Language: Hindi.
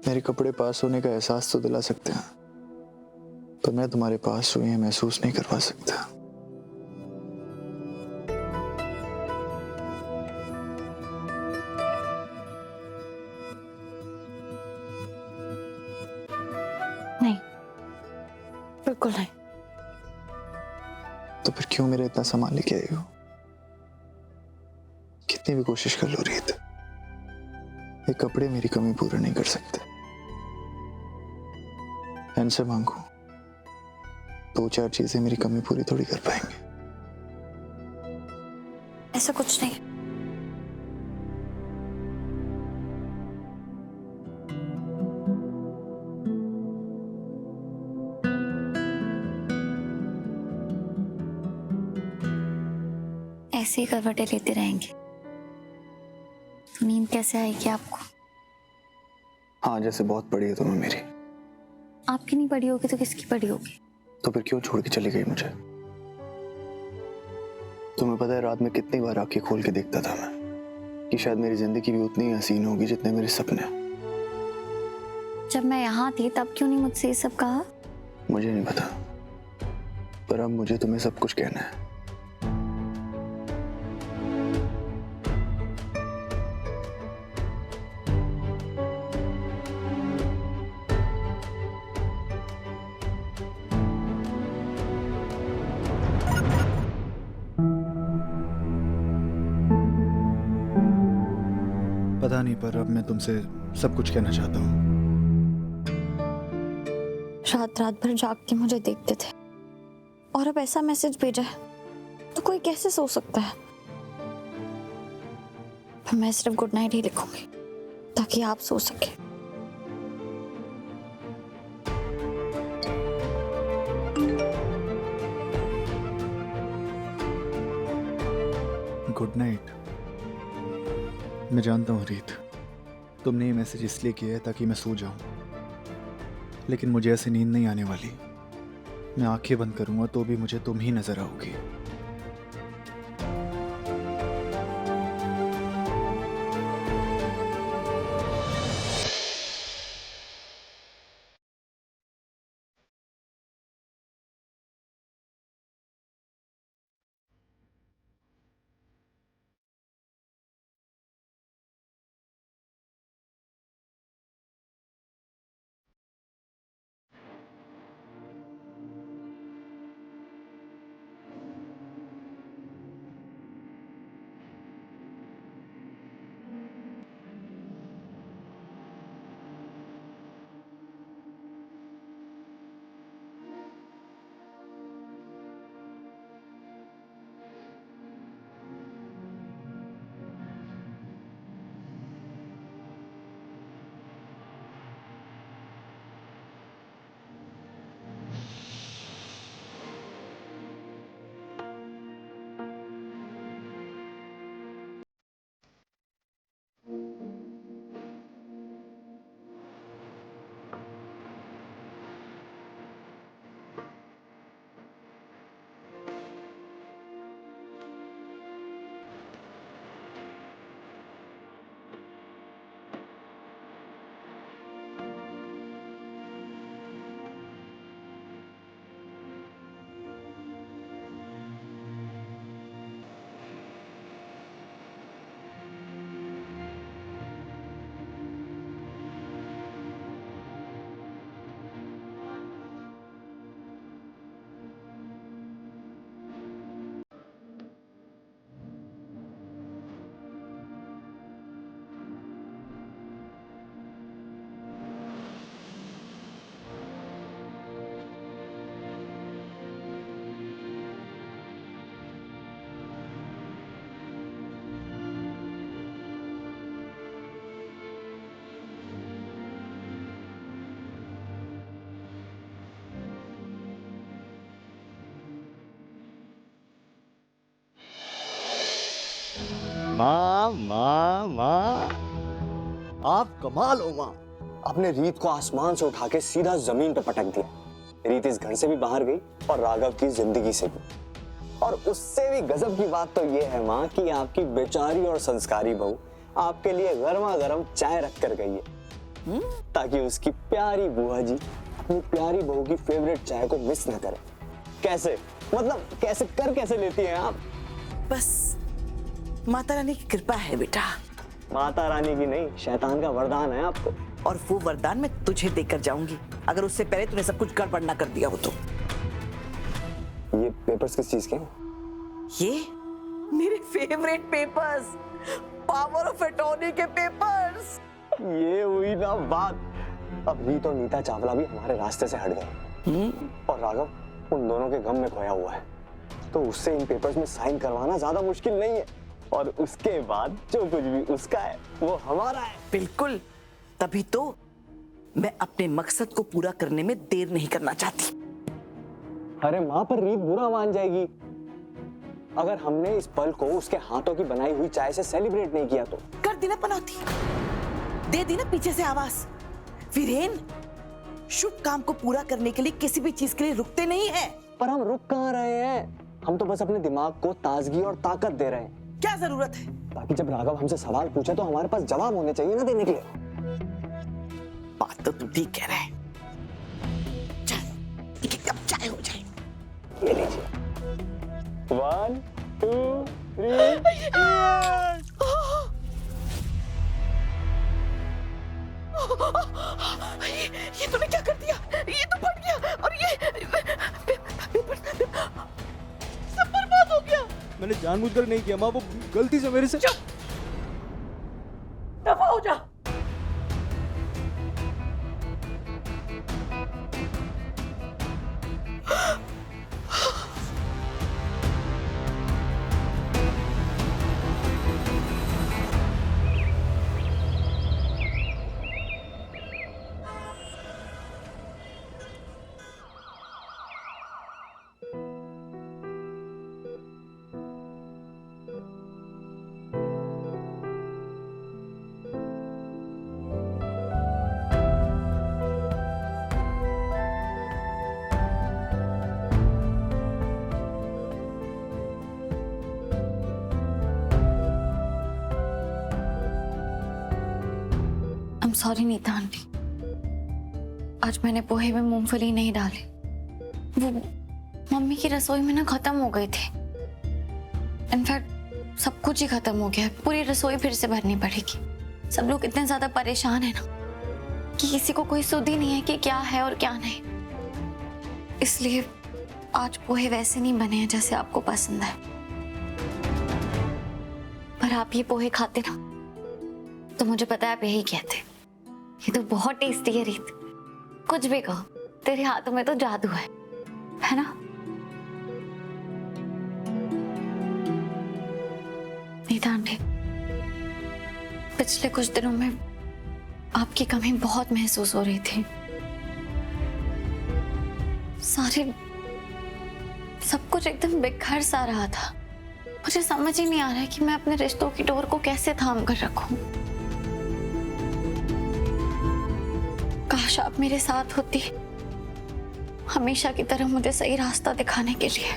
मेरे कपड़े पास होने का एहसास तो दिला सकते हैं, पर मैं तुम्हारे पास हूं ये महसूस नहीं करवा सकता। नहीं, बिल्कुल नहीं। तो फिर क्यों मेरा इतना सामान लेके आई हो? कितनी भी कोशिश कर लो रीत, ये कपड़े मेरी कमी पूरी नहीं कर सकते। इनसे मांगो, दो चार चीजें मेरी कमी पूरी थोड़ी कर पाएंगे। ऐसा कुछ नहीं। ऐसे ही करवटें लेते रहेंगे तो नींद कैसे आएगी आपको? हाँ, जैसे बहुत पड़ी है तुम्हें मेरी। आपकी नहीं पड़ी होगी तो किसकी पड़ी होगी? तो फिर क्यों छोड़ के चली गई मुझे? तुम्हें पता है रात में कितनी बार आंखें खोल के देखता था मैं कि शायद मेरी जिंदगी भी उतनी हसीन होगी जितने मेरे सपने। जब मैं यहाँ थी तब क्यों नहीं मुझसे ये सब कहा? मुझे नहीं पता, पर अब मुझे तुम्हें सब कुछ कहना है। पता नहीं, पर अब मैं तुमसे सब कुछ कहना चाहता हूँ। रात रात भर जाग के मुझे देखते थे और अब ऐसा मैसेज भेजा है तो कोई कैसे सो सकता है? मैं सिर्फ गुड नाइट ही लिखूंगी ताकि आप सो सके। Good night. मैं जानता हूँ रीत, तुमने ये मैसेज इसलिए किया है ताकि मैं सो जाऊं, लेकिन मुझे ऐसे नींद नहीं आने वाली। मैं आंखें बंद करूंगा तो भी मुझे तुम ही नजर आओगी। माँ माँ माँ, आप कमाल हो माँ। आपने रीत को आसमान से उठा के सीधा जमीन पे पटक दिया। रीत इस घर से भी बाहर गई और राघव की जिंदगी से भी। और उससे भी गजब की बात तो ये है माँ कि आपकी बेचारी और संस्कारी बहू आपके लिए गर्मा गर्म चाय रख कर गई है। ताकि उसकी प्यारी बुआ जी अपनी प्यारी बहू की फेवरेट चाय को मिस ना करे। कैसे मतलब कैसे लेती हैं आप? बस माता रानी की कृपा है बेटा। माता रानी की नहीं, शैतान का वरदान है आपको। और वो वरदान मैं तुझे देकर जाऊंगी अगर उससे पहले तूने सब कुछ गड़बड़ ना कर दिया हो तो। ये पेपर्स किस चीज के हैं? ये मेरे favourite papers, power of attorney के पेपर्स। ये हुई ना बात। अब रीत और नीता चावला भी हमारे रास्ते से हट गए और राघव उन दोनों के गम में खोया हुआ है, तो उससे इन पेपर्स में साइन करवाना ज्यादा मुश्किल नहीं है। और उसके बाद जो कुछ भी उसका है वो हमारा है। बिल्कुल, तभी तो मैं अपने मकसद को पूरा करने में देर नहीं करना चाहती। अरे माँ, पर रीत बुरा मान जाएगी अगर हमने इस पल को उसके हाथों की बनाई हुई चाय से सेलिब्रेट नहीं किया तो। कर दी ना पनौती, दे दी ना पीछे से आवाज। वीरेन, शुभ काम को पूरा करने के लिए किसी भी चीज के लिए रुकते नहीं है। पर हम रुक कहाँ रहे हैं? हम तो बस अपने दिमाग को ताजगी और ताकत दे रहे हैं, क्या जरूरत है? ताकि जब राघव हमसे सवाल पूछे तो हमारे पास जवाब होने चाहिए ना देने के लिए। बात तो तू ठीक कह रहा है। चल, एक कप चाय हो जाए। ये लीजिए। 1 2 3 ये तूने क्या कर दिया? ये तो फट गया और ये सब बर्बाद हो गया। मैंने जानबूझकर नहीं किया माँ, वो गलती से मेरे से। दफा हो जा। सॉरी नीता आंटी, आज मैंने पोहे में मूंगफली नहीं डाली। वो मम्मी की रसोई में ना खत्म हो गए थे। इनफैक्ट सब कुछ ही खत्म हो गया है, पूरी रसोई फिर से भरनी पड़ेगी। सब लोग इतने ज्यादा परेशान है ना कि किसी को कोई सुध ही नहीं है कि क्या है और क्या नहीं। इसलिए आज पोहे वैसे नहीं बने हैं जैसे आपको पसंद है। पर आप ये पोहे खाते ना तो मुझे पता है आप यही कहते, ये तो बहुत टेस्टी है रीत। कुछ भी कहो, तेरे हाथों में तो जादू है ना? नीता आंटी, पिछले कुछ दिनों में आपकी कमी बहुत महसूस हो रही थी। सब कुछ एकदम बिखर सा रहा था। मुझे समझ ही नहीं आ रहा है कि मैं अपने रिश्तों की डोर को कैसे थाम कर रखूं। काश आप मेरे साथ होती, हमेशा की तरह मुझे सही रास्ता दिखाने के लिए।